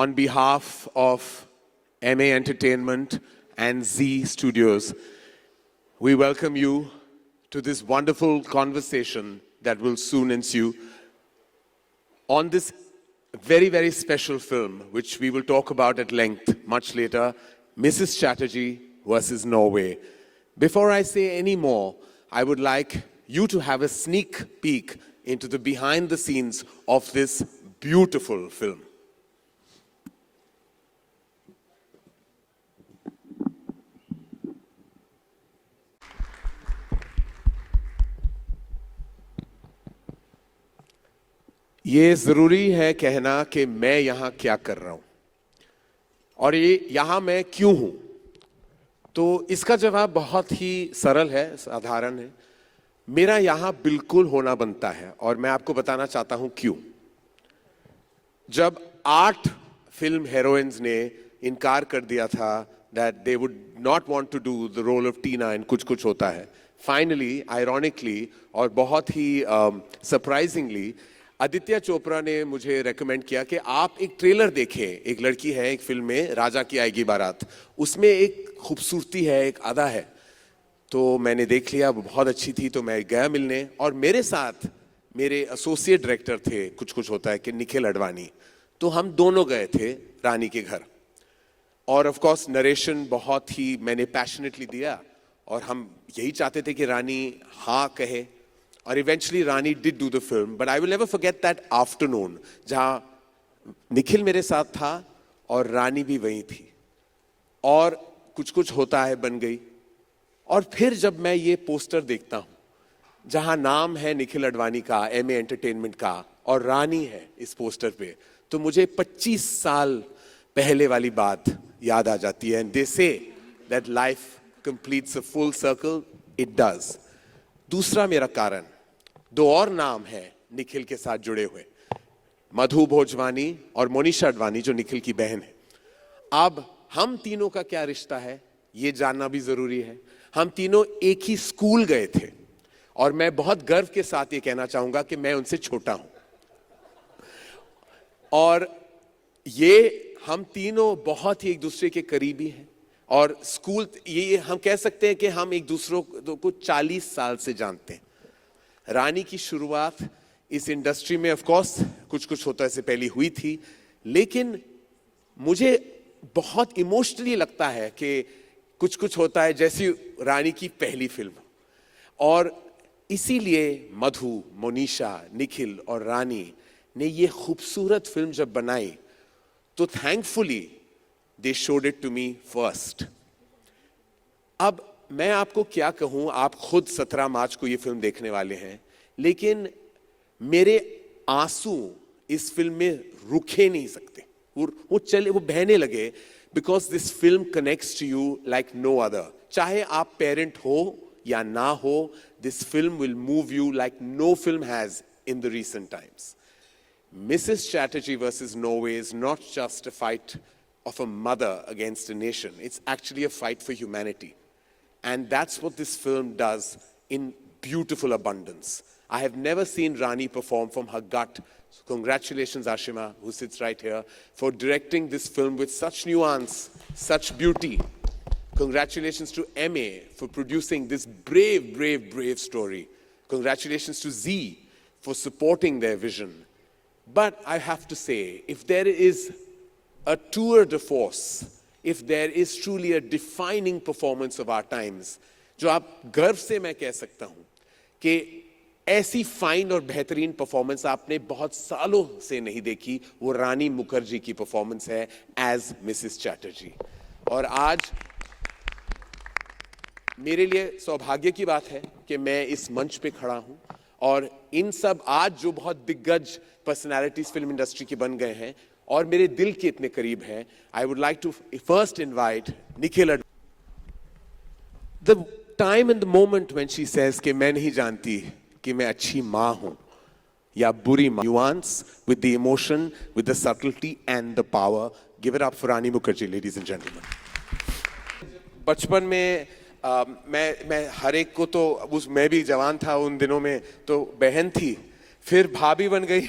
on behalf of MA Entertainment and Z Studios, we welcome you to this wonderful conversation that will soon ensue on this very, very special film, which we will talk about at length much later, Mrs. Chatterjee versus Norway. Before I say any more, I would like you to have a sneak peek into the behind the scenes of this beautiful film. ये जरूरी है कहना कि मैं यहां क्या कर रहा हूं और ये यहां मैं क्यों हूं। तो इसका जवाब बहुत ही सरल है, साधारण है। मेरा यहां बिल्कुल होना बनता है और मैं आपको बताना चाहता हूं क्यों। जब 8 फिल्म हीरोइंस ने इनकार कर दिया था that they would not want to do the role of Tina in Kuch Kuch होता है, फाइनली, आयरॉनिकली और बहुत ही सरप्राइजिंगली आदित्य चोपड़ा ने मुझे रेकमेंड किया कि आप एक ट्रेलर देखें। एक लड़की है एक फिल्म में, राजा की आएगी बारात, उसमें एक खूबसूरती है, एक अदा है। तो मैंने देख लिया, वो बहुत अच्छी थी, तो मैं गया मिलने और मेरे साथ मेरे एसोसिएट डायरेक्टर थे कुछ कुछ होता है कि निखिल अडवाणी। तो हम दोनों गए थे रानी के घर और ऑफ कोर्स नरेशन बहुत ही मैंने पैशनेटली दिया और हम यही चाहते थे कि रानी हाँ कहे और eventually Rani did do the film. But I will never forget that afternoon जहां निखिल मेरे साथ था और रानी भी वहीं थी और कुछ कुछ होता है बन गई। और फिर जब मैं ये पोस्टर देखता हूं जहां नाम है निखिल अडवाणी का, MA एंटरटेनमेंट का, और रानी है इस पोस्टर पे, तो मुझे 25 साल पहले वाली बात याद आ जाती है। And they say that life completes a full circle, it does. दूसरा मेरा कारण, 2 और नाम है निखिल के साथ जुड़े हुए, मधु भोजवानी और मोनिशा अडवाणी जो निखिल की बहन है। अब हम तीनों का क्या रिश्ता है ये जानना भी जरूरी है। हम तीनों एक ही स्कूल गए थे और मैं बहुत गर्व के साथ ये कहना चाहूंगा कि मैं उनसे छोटा हूं और ये हम तीनों बहुत ही एक दूसरे के करीबी हैं और स्कूल, ये हम कह सकते हैं कि हम एक दूसरे को 40 साल से जानते हैं। रानी की शुरुआत इस इंडस्ट्री में ऑफ कोर्स कुछ कुछ होता है से पहले हुई थी, लेकिन मुझे बहुत इमोशनली लगता है कि कुछ कुछ होता है जैसी रानी की पहली फिल्म, और इसीलिए मधु, मोनिशा, निखिल और रानी ने ये खूबसूरत फिल्म जब बनाई तो thankfully they showed it to me first. अब मैं आपको क्या कहूं, आप खुद 17 मार्च को ये फिल्म देखने वाले हैं, लेकिन मेरे आंसू इस फिल्म में रुके नहीं सकते, वो बहने लगे, because this film connects to you like no other. चाहे आप पेरेंट हो या ना हो, this film will move you like no film has in the recent times. Mrs. Chatterjee versus Norway is not just a fight of a mother against a nation. It's actually a fight for humanity. And that's what this film does in beautiful abundance. I have never seen Rani perform from her gut. So congratulations, Ashima, who sits right here, for directing this film with such nuance, such beauty. Congratulations to MA for producing this brave, brave, brave story. Congratulations to Z for supporting their vision. But I have to say, if there is a tour de force, if there is truly a defining performance of our times, जो आप गर्व से मैं कह सकता हूं कि ऐसी फाइन और बेहतरीन परफॉर्मेंस आपने बहुत सालों से नहीं देखी, वो रानी मुखर्जी की परफॉर्मेंस है एज मिसेस चैटर्जी। और आज मेरे लिए सौभाग्य की बात है कि मैं इस मंच पे खड़ा हूं और इन सब आज जो बहुत दिग्गज पर्सनालिटीज फिल्म इंडस्ट्री के बन गए हैं और मेरे दिल के इतने करीब हैं, I would like to first invite Nikhil. The time and the moment when she says कि मैं नहीं जानती कि मैं अच्छी मां हूं या बुरी मां, nuance with the emotion, with the subtlety and the power. Give it up for Rani Mukherjee, ladies and gentleman. बचपन में मैं हर एक को, तो मैं भी जवान था उन दिनों में, तो बहन थी, फिर भाभी बन गई,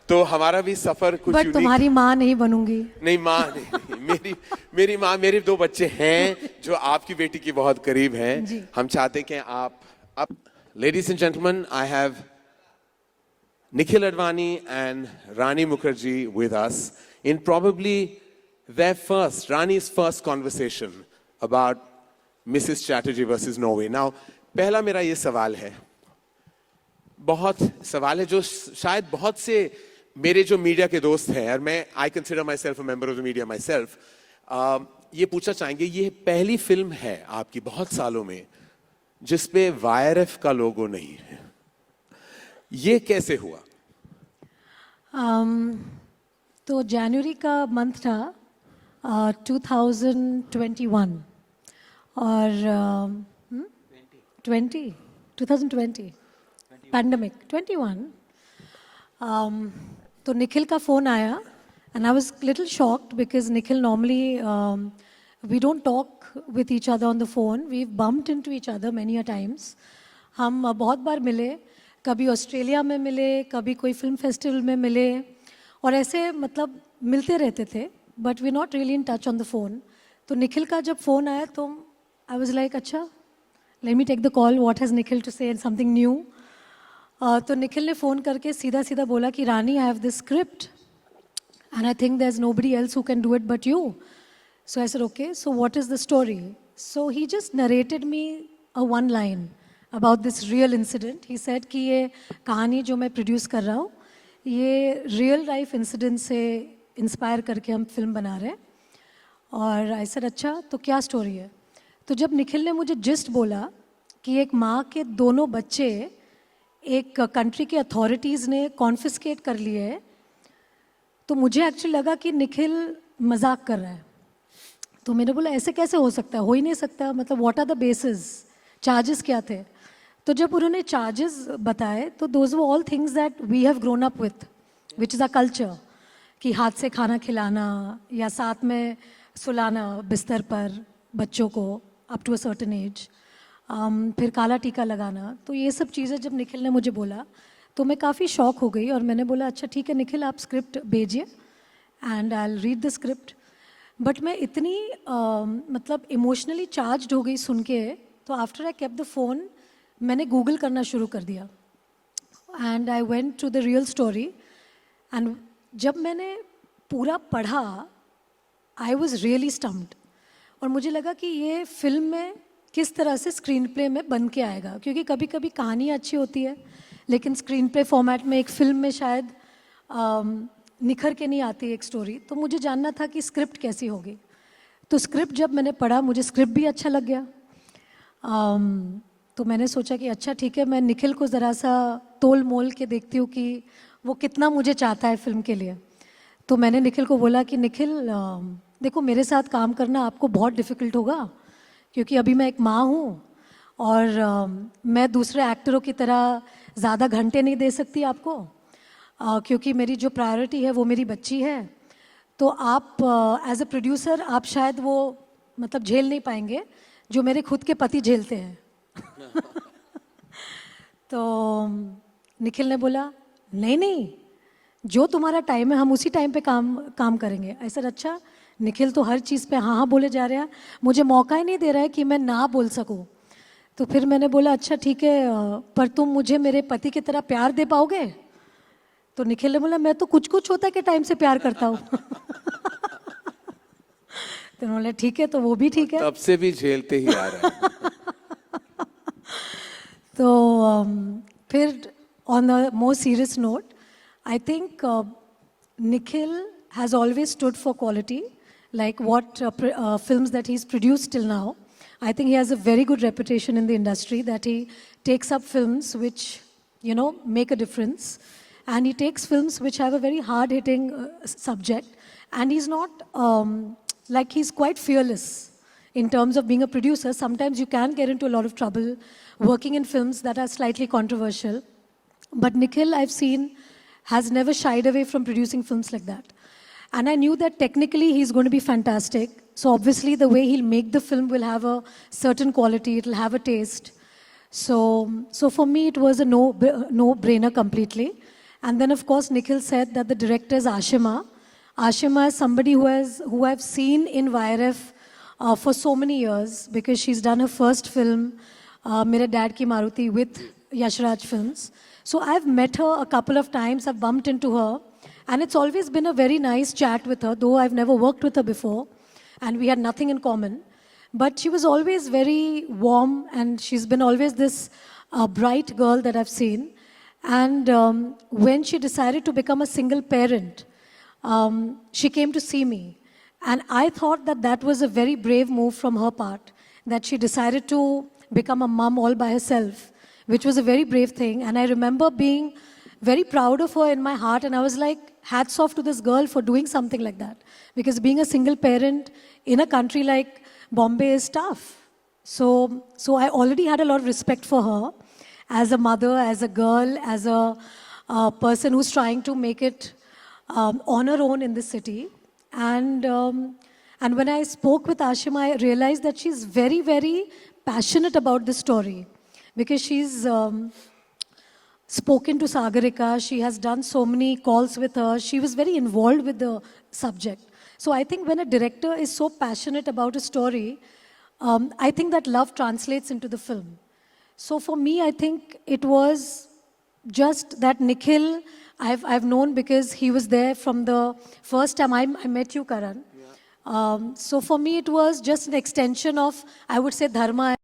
तो हमारा भी सफर कुछ बट तुम्हारी माँ नहीं बनूंगी। नहीं, माँ नहीं, मेरी माँ, मेरे 2 बच्चे हैं जो आपकी बेटी की बहुत करीब हैं। हम चाहते कि आप ladies and gentleman, I have Nikhil Advani and Rani Mukherjee with us in probably Rani's first conversation about Mrs. Chatterjee versus Norway. Now, पहला मेरा ये सवाल है, बहुत सवाल है जो शायद बहुत से मेरे जो मीडिया के दोस्त हैं, और मैं I consider my self a member of the media my self, ये पूछना चाहेंगे, ये पहली फिल्म है आपकी बहुत सालों में जिसपे YRF का लोगो नहीं है, ये कैसे हुआ? तो जनवरी का मंथ था 2021 और 2020 पैंडमिक 21। तो निखिल का फ़ोन आया and I was little shocked because Nikhil normally we don't talk with each other on the phone, we bumped into each other many a times. हम बहुत बार मिले, कभी ऑस्ट्रेलिया में मिले, कभी कोई फिल्म फेस्टिवल में मिले, और ऐसे मतलब मिलते रहते थे, but we not really in touch on the phone. तो निखिल का जब फ़ोन आया तो आई वाज लाइक अच्छा, let me take the call, what has Nikhil to say, something new. तो निखिल ने फ़ोन करके सीधा सीधा बोला कि Rani, I have this script and I think there's nobody else who can do it but you. So I said, okay, so what is the story? So he just narrated me a one line about this real incident. He said कि ये कहानी जो मैं produce कर रहा हूँ, ये real life incident से इंस्पायर करके हम फिल्म बना रहे हैं। और आई said, अच्छा तो क्या स्टोरी है? तो जब निखिल ने मुझे जिस्ट बोला कि एक माँ के दोनों बच्चे एक कंट्री के अथॉरिटीज़ ने कॉन्फिस्केट कर लिए हैं, तो मुझे एक्चुअली लगा कि निखिल मजाक कर रहा है। तो मैंने बोला ऐसे कैसे हो सकता है, हो ही नहीं सकता, मतलब what are the basis, charges क्या थे? तो जब उन्होंने चार्जेस बताए तो those were all things that we have grown up with, which is a culture, कि हाथ से खाना खिलाना या साथ में सुलाना बिस्तर पर बच्चों को up to a certain age, फिर काला टीका लगाना। तो ये सब चीज़ें जब निखिल ने मुझे बोला तो मैं काफ़ी शॉक हो गई, और मैंने बोला अच्छा ठीक है निखिल, आप स्क्रिप्ट भेजिए and I will read the script. But मैं इतनी मतलब इमोशनली चार्ज्ड हो गई सुन के, तो after I kept the phone मैंने गूगल करना शुरू कर दिया and I went to the real story. एंड जब मैंने पूरा पढ़ा आई वॉज रियली स्टम्प्ड, और मुझे लगा कि ये फिल्म में किस तरह से स्क्रीन प्ले में बन के आएगा, क्योंकि कभी कभी कहानी अच्छी होती है लेकिन स्क्रीन प्ले फॉर्मेट में एक फ़िल्म में शायद निखर के नहीं आती एक स्टोरी। तो मुझे जानना था कि स्क्रिप्ट कैसी होगी। तो स्क्रिप्ट जब मैंने पढ़ा मुझे स्क्रिप्ट भी अच्छा लग गया। तो मैंने सोचा कि अच्छा ठीक है, मैं निखिल को ज़रा सा तोल मोल के देखती हूँ कि वो कितना मुझे चाहता है फिल्म के लिए। तो मैंने निखिल को बोला कि निखिल देखो, मेरे साथ काम करना आपको बहुत डिफ़िकल्ट होगा, क्योंकि अभी मैं एक माँ हूँ और मैं दूसरे एक्टरों की तरह ज़्यादा घंटे नहीं दे सकती आपको, क्योंकि मेरी जो प्रायोरिटी है वो मेरी बच्ची है। तो आप एज अ प्रोड्यूसर आप शायद वो मतलब झेल नहीं पाएंगे जो मेरे खुद के पति झेलते हैं। तो निखिल ने बोला नहीं नहीं, जो तुम्हारा टाइम है हम उसी टाइम पे काम करेंगे। ऐसा अच्छा, निखिल तो हर चीज़ पे हाँ हाँ बोले जा रहा है, मुझे मौका ही नहीं दे रहा है कि मैं ना बोल सकूं। तो फिर मैंने बोला अच्छा ठीक है, पर तुम मुझे मेरे पति की तरह प्यार दे पाओगे? तो निखिल ने बोला मैं तो कुछ कुछ होता है के टाइम से प्यार करता हूँ। तो बोला ठीक है, तो वो भी ठीक है, तब से भी झेलते ही आ रहा है। तो फिर on a more serious note, I think Nikhil has always stood for quality, like what films that he's produced till now. I think he has a very good reputation in the industry, that he takes up films which, you know, make a difference. And he takes films which have a very hard-hitting subject. And he's not, like he's quite fearless in terms of being a producer. Sometimes you can get into a lot of trouble working in films that are slightly controversial. But Nikhil, I've seen, has never shied away from producing films like that. And I knew that technically he's going to be fantastic. So obviously the way he'll make the film will have a certain quality, it'll have a taste. So for me it was a no-brainer completely. And then, of course, Nikhil said that the director is Ashima. Ashima is somebody who I've seen in YRF for so many years because she's done her first film, Mere Dad Ki Maruti, with Yashraj Films. So I've met her a couple of times, I've bumped into her, and it's always been a very nice chat with her, though I've never worked with her before, and we had nothing in common. But she was always very warm, and she's been always this bright girl that I've seen. And when she decided to become a single parent, she came to see me. And I thought that that was a very brave move from her part, that she decided to become a mom all by herself, which was a very brave thing. And I remember being very proud of her in my heart. And I was like, hats off to this girl for doing something like that. Because being a single parent in a country like Bombay is tough. So I already had a lot of respect for her as a mother, as a girl, as a person who's trying to make it on her own in the city. And when I spoke with Ashima, I realized that she's very, very passionate about this story because she's spoken to Sagarika. She has done so many calls with her. She was very involved with the subject. So I think when a director is so passionate about a story, I think that love translates into the film. So for me, I think it was just that Nikhil, I've known because he was there from the first time I met you, Karan. So for me, it was just an extension of, I would say, dharma.